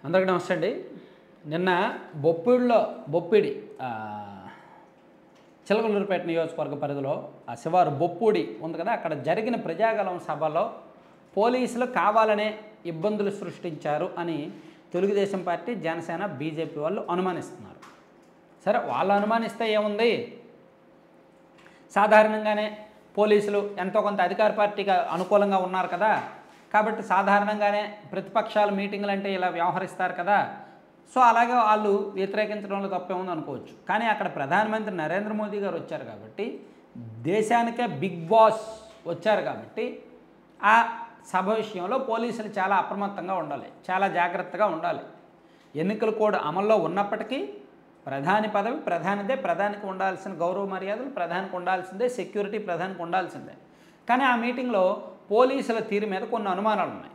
అందరికీ నమస్తే అండి. నిన్న బొప్పిడి చిలకలూరుపేట నియోజకవర్గ పరిధిలో ఆ శివారు బొప్పూడి ఉంది కదా, అక్కడ జరిగిన ప్రజాగలం సభలో పోలీసులు కావాలనే ఇబ్బందులు సృష్టించారు అని తెలుగుదేశం పార్టీ, జనసేన, బీజేపీ వాళ్ళు అనుమానిస్తున్నారు. సరే, వాళ్ళు అనుమానిస్తే ఏముంది, సాధారణంగానే పోలీసులు ఎంతో కొంత అధికార పార్టీకి అనుకూలంగా ఉన్నారు కదా, కాబట్టి సాధారణంగానే ప్రతిపక్షాల మీటింగులు అంటే ఇలా వ్యవహరిస్తారు కదా, సో అలాగే వాళ్ళు వ్యతిరేకించడంలో తప్పేముంది అనుకోవచ్చు. కానీ అక్కడ ప్రధానమంత్రి నరేంద్ర మోదీ గారు వచ్చారు కాబట్టి, దేశానికే బిగ్ బాస్ వచ్చారు కాబట్టి ఆ సభ విషయంలో పోలీసులు చాలా అప్రమత్తంగా ఉండాలి, చాలా జాగ్రత్తగా ఉండాలి. ఎన్నికల కోడ్ అమల్లో ఉన్నప్పటికీ ప్రధాని పదవి ప్రధానిదే, ప్రధానికి ఉండాల్సిన గౌరవ మర్యాదలు ప్రధానికి ఉండాల్సిందే, సెక్యూరిటీ ప్రధానికి ఉండాల్సిందే. కానీ ఆ మీటింగ్లో పోలీసుల తీరు మీద కొన్ని అనుమానాలు ఉన్నాయి.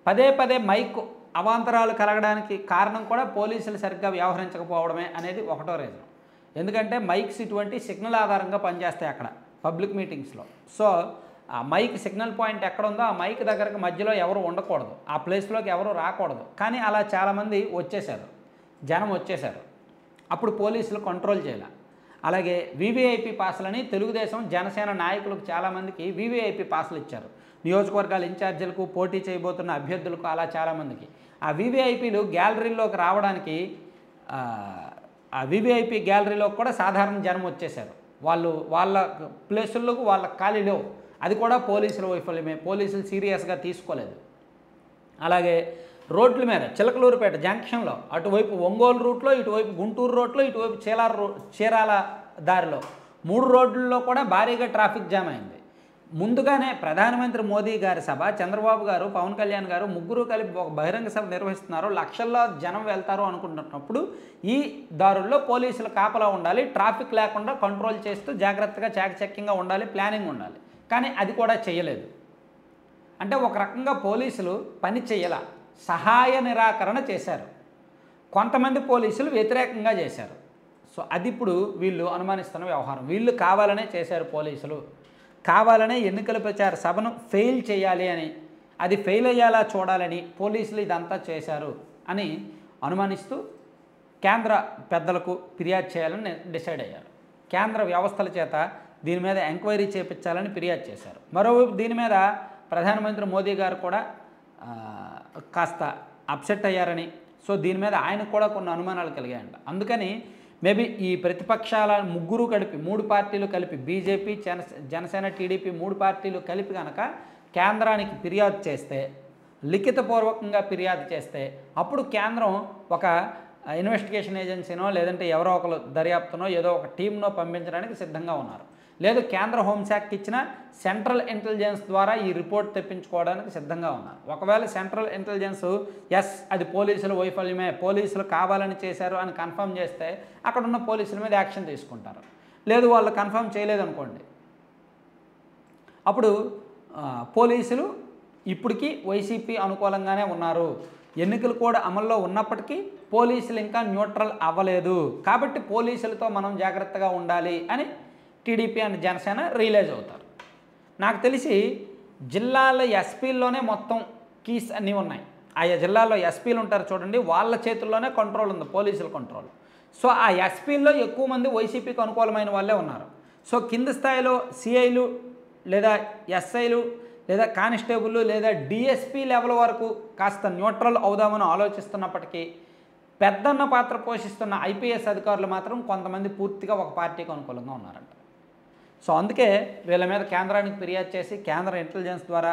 పదే పదే మైక్ అవాంతరాలు కలగడానికి కారణం కూడా పోలీసులు సరిగ్గా వ్యవహరించకపోవడమే అనేది ఒకటో రీజన్. ఎందుకంటే మైక్స్ ఇటువంటి సిగ్నల్ ఆధారంగా పనిచేస్తాయి అక్కడ పబ్లిక్ మీటింగ్స్లో. సో ఆ మైక్ సిగ్నల్ పాయింట్ ఎక్కడ ఉందో ఆ మైక్ దగ్గరకు మధ్యలో ఎవరు ఉండకూడదు, ఆ ప్లేస్లోకి ఎవరు రాకూడదు. కానీ అలా చాలామంది వచ్చేసారు, జనం వచ్చేసారు. అప్పుడు పోలీసులు కంట్రోల్ చేయాలి. అలాగే వీవీఐపీ పాసులని తెలుగుదేశం, జనసేన నాయకులకు చాలామందికి వీవీఐపీ పాసులు ఇచ్చారు. నియోజకవర్గాల ఇన్ఛార్జీలకు, పోటీ చేయబోతున్న అభ్యర్థులకు, అలా చాలామందికి ఆ వీవీఐపీలు గ్యాలరీలోకి రావడానికి ఆ వీవీఐపీ గ్యాలరీలోకి కూడా సాధారణ జనం వచ్చేసారు. వాళ్ళ ప్లేసుల్లోకి వాళ్ళ ఖాళీ లేవు. అది కూడా పోలీసుల వైఫల్యమే, పోలీసులు సీరియస్గా తీసుకోలేదు. అలాగే రోడ్ల మీద చిలకలూరుపేట జంక్షన్లో అటువైపు ఒంగోలు రూట్లో, ఇటువైపు గుంటూరు రోడ్లో, ఇటువైపు చీరాల దారిలో 3 రోడ్లలో కూడా భారీగా ట్రాఫిక్ జామ్ అయింది. ముందుగానే ప్రధానమంత్రి మోదీ గారి సభ, చంద్రబాబు గారు, పవన్ కళ్యాణ్ గారు ముగ్గురు కలిపి ఒక బహిరంగ సభ నిర్వహిస్తున్నారు, లక్షల్లో జనం వెళ్తారు అనుకుంటున్నప్పుడు ఈ దారుల్లో పోలీసులు కాపలా ఉండాలి, ట్రాఫిక్ లేకుండా కంట్రోల్ చేస్తూ జాగ్రత్తగా చాకచక్యంగా ఉండాలి, ప్లానింగ్ ఉండాలి. కానీ అది కూడా చేయలేదు. అంటే ఒక రకంగా పోలీసులు పని చేయాల, సహాయ నిరాకరణ చేశారు. కొంతమంది పోలీసులు వ్యతిరేకంగా చేశారు. సో అది ఇప్పుడు వీళ్ళు అనుమానిస్తున్న వ్యవహారం. వీళ్ళు కావాలనే చేశారు, పోలీసులు కావాలనే ఎన్నికల ప్రచార సభను ఫెయిల్ చేయాలి అని, అది ఫెయిల్ అయ్యేలా చూడాలని పోలీసులు ఇదంతా చేశారు అని అనుమానిస్తూ కేంద్ర పెద్దలకు ఫిర్యాదు చేయాలని డిసైడ్ అయ్యారు. కేంద్ర వ్యవస్థల చేత దీని మీద ఎంక్వైరీ చేయించాలని ఫిర్యాదు చేశారు. మరోవైపు దీని మీద ప్రధానమంత్రి మోదీ గారు కూడా కాస్త అప్సెట్ అయ్యారని, సో దీని మీద ఆయనకు కూడా కొన్ని అనుమానాలు కలిగాయంట. అందుకని మేబీ ఈ ప్రతిపక్షాల ముగ్గురు కలిపి, 3 పార్టీలు కలిపి, బీజేపీ, జనసేన, టీడీపీ 3 పార్టీలు కలిపి కనుక కేంద్రానికి ఫిర్యాదు చేస్తే, లిఖితపూర్వకంగా ఫిర్యాదు చేస్తే, అప్పుడు కేంద్రం ఒక ఇన్వెస్టిగేషన్ ఏజెన్సీనో లేదంటే ఎవరో ఒకరు దర్యాప్తునో ఏదో ఒక టీంనో పంపించడానికి సిద్ధంగా ఉన్నారు. లేదు కేంద్ర హోంశాఖకి ఇచ్చిన సెంట్రల్ ఇంటెలిజెన్స్ ద్వారా ఈ రిపోర్ట్ తెప్పించుకోవడానికి సిద్ధంగా ఉన్నారు. ఒకవేళ సెంట్రల్ ఇంటెలిజెన్స్ ఎస్ అది పోలీసుల వైఫల్యమే, పోలీసులు కావాలని చేశారు అని కన్ఫర్మ్ చేస్తే అక్కడ ఉన్న పోలీసుల మీద యాక్షన్ తీసుకుంటారు. లేదు వాళ్ళు కన్ఫర్మ్ చేయలేదనుకోండి, అప్పుడు పోలీసులు ఇప్పటికీ వైసీపీ అనుకూలంగానే ఉన్నారు, ఎన్నికలు కూడా అమల్లో ఉన్నప్పటికీ పోలీసులు ఇంకా న్యూట్రల్ అవ్వలేదు, కాబట్టి పోలీసులతో మనం జాగ్రత్తగా ఉండాలి అని టీడీపీ అండ్ జనసేన రియలైజ్ అవుతారు. నాకు తెలిసి జిల్లాల ఎస్పీల్లోనే మొత్తం కీస్ అన్నీ ఉన్నాయి. ఆయా జిల్లాల్లో ఎస్పీలు ఉంటారు చూడండి, వాళ్ళ చేతుల్లోనే కంట్రోల్ ఉంది, పోలీసుల కంట్రోల్. సో ఆ ఎస్పీల్లో ఎక్కువ మంది వైసీపీకి అనుకూలమైన వాళ్ళే ఉన్నారు. సో కింద స్థాయిలో సిఐలు లేదా ఎస్ఐలు లేదా కానిస్టేబుల్ లేదా డిఎస్పీ లెవెల్ వరకు కాస్త న్యూట్రల్ అవుదామని ఆలోచిస్తున్నప్పటికీ పెద్దన్న పాత్ర పోషిస్తున్న ఐపీఎస్ అధికారులు మాత్రం కొంతమంది పూర్తిగా ఒక పార్టీకి అనుకూలంగా ఉన్నారంట. సో అందుకే వీళ్ళ మీద కేంద్రానికి ఫిర్యాదు చేసి కేంద్ర ఇంటెలిజెన్స్ ద్వారా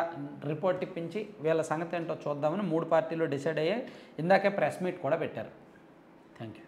రిపోర్ట్ ఇప్పించి వీళ్ళ సంగతి ఏంటో చూద్దామని 3 పార్టీలు డిసైడ్ అయ్యి ఇందాకే ప్రెస్ మీట్ కూడా పెట్టారు. Thank you.